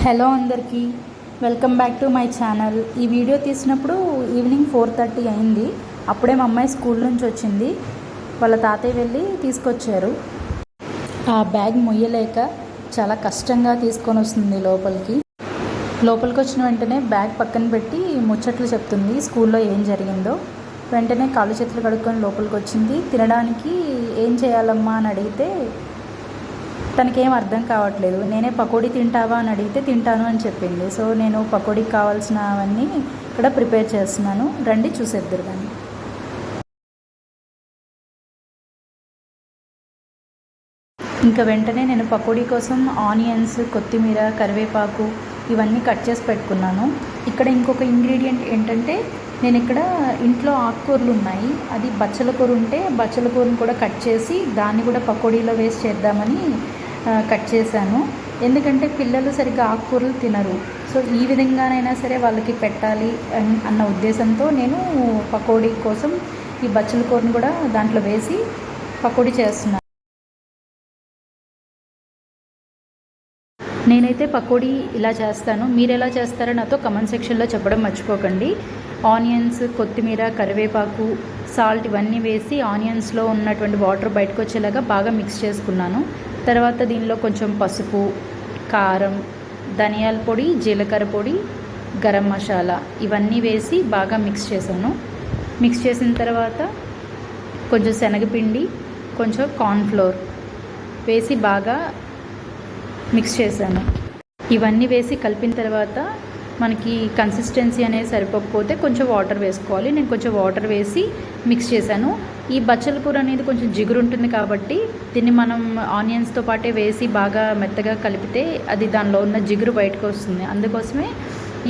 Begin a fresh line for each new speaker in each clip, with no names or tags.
Hello అందరికీ, welcome back to my channel. ఈ video తీసినప్పుడు ఈవినింగ్ 4:30 అయింది. అప్పుడే మా అమ్మాయి స్కూల్ నుంచి వచ్చింది. వాళ్ళ తాతయ్య వెళ్ళి తీసుకొచ్చారు. ఆ బ్యాగ్ మొయ్యలేక చాలా కష్టంగా తీసుకొని వస్తుంది లోపలికి వచ్చిన వెంటనే బ్యాగ్ పక్కన పెట్టి ముచ్చట్లు చెప్తుంది స్కూల్లో ఏం జరిగిందో. వెంటనే కాళ్ళు చేతులు కడుక్కొని లోపలికి వచ్చింది. తినడానికి ఏం చేయాలమ్మా అని అడిగితే తనకేం అర్థం కావట్లేదు. నేనే పకోడీ తింటావా అని అడిగితే తింటాను అని చెప్పింది. సో నేను పకోడీకి కావాల్సినవన్నీ ఇక్కడ ప్రిపేర్ చేస్తున్నాను, రండి చూసేద్దరు. కానీ ఇంకా వెంటనే నేను పకోడీ కోసం ఆనియన్స్, కొత్తిమీర, కరివేపాకు ఇవన్నీ కట్ చేసి పెట్టుకున్నాను. ఇక్కడ ఇంకొక ఇంగ్రీడియంట్ ఏంటంటే, నేను ఇక్కడ ఇంట్లో ఆకుకూరలు ఉన్నాయి, అది బచ్చల కూర ఉంటే బచ్చల కూరను కూడా కట్ చేసి దాన్ని కూడా పకోడీలో వేసి చేద్దామని కట్ చేశాను. ఎందుకంటే పిల్లలు సరిగ్గా ఆకుకూరలు తినరు. సో ఈ విధంగానైనా సరే వాళ్ళకి పెట్టాలి అన్న ఉద్దేశంతో నేను పకోడీ కోసం ఈ బచ్చల కూరను కూడా దాంట్లో వేసి పకోడీ చేస్తున్నాను. నేనైతే పకోడీ ఇలా చేస్తాను, మీరు ఎలా చేస్తారో నాతో కమెంట్ సెక్షన్లో చెప్పడం మర్చిపోకండి. ఆనియన్స్, కొత్తిమీర, కరివేపాకు, సాల్ట్ ఇవన్నీ వేసి ఆనియన్స్లో ఉన్నటువంటి వాటర్ బయటకు వచ్చేలాగా బాగా మిక్స్ చేసుకున్నాను. తర్వాత దీనిలో కొంచెం పసుపు, కారం, ధనియాల పొడి, జీలకర్ర పొడి, గరం మసాలా ఇవన్నీ వేసి బాగా మిక్స్ చేశాను. మిక్స్ చేసిన తర్వాత కొంచెం శనగపిండి, కొంచెం కార్న్ఫ్లోర్ వేసి బాగా మిక్స్ చేశాను. ఇవన్నీ వేసి కలిపిన తర్వాత మనకి కన్సిస్టెన్సీ అనేది సరిపోకపోతే కొంచెం వాటర్ వేసుకోవాలి. నేను కొంచెం వాటర్ వేసి మిక్స్ చేశాను. ఈ బచ్చల కూర అనేది కొంచెం జిగురు ఉంటుంది కాబట్టి దీన్ని మనం ఆనియన్స్తో పాటే వేసి బాగా మెత్తగా కలిపితే అది దానిలో ఉన్న జిగురు బయటకు వస్తుంది. అందుకోసమే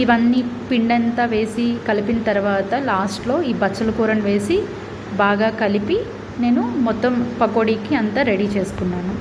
ఇవన్నీ పిండంతా వేసి కలిపిన తర్వాత లాస్ట్లో ఈ బచ్చల కూరను వేసి బాగా కలిపి నేను మొత్తం పకోడీకి అంతా రెడీ చేసుకున్నాను.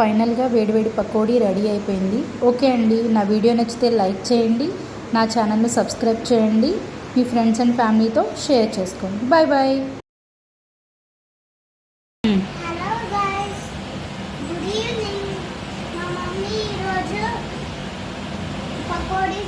ఫైనల్గా వేడివేడి పకోడీ రెడీ అయిపోయింది. ఓకే అండి, నా వీడియో నచ్చితే లైక్ చేయండి, నా ఛానల్ని సబ్స్క్రైబ్ చేయండి, మీ ఫ్రెండ్స్ అండ్ ఫ్యామిలీతో షేర్ చేసుకోండి. Bye bye.
Hello guys, good evening. మా మమ్మీ ఈరోజు పకోడీ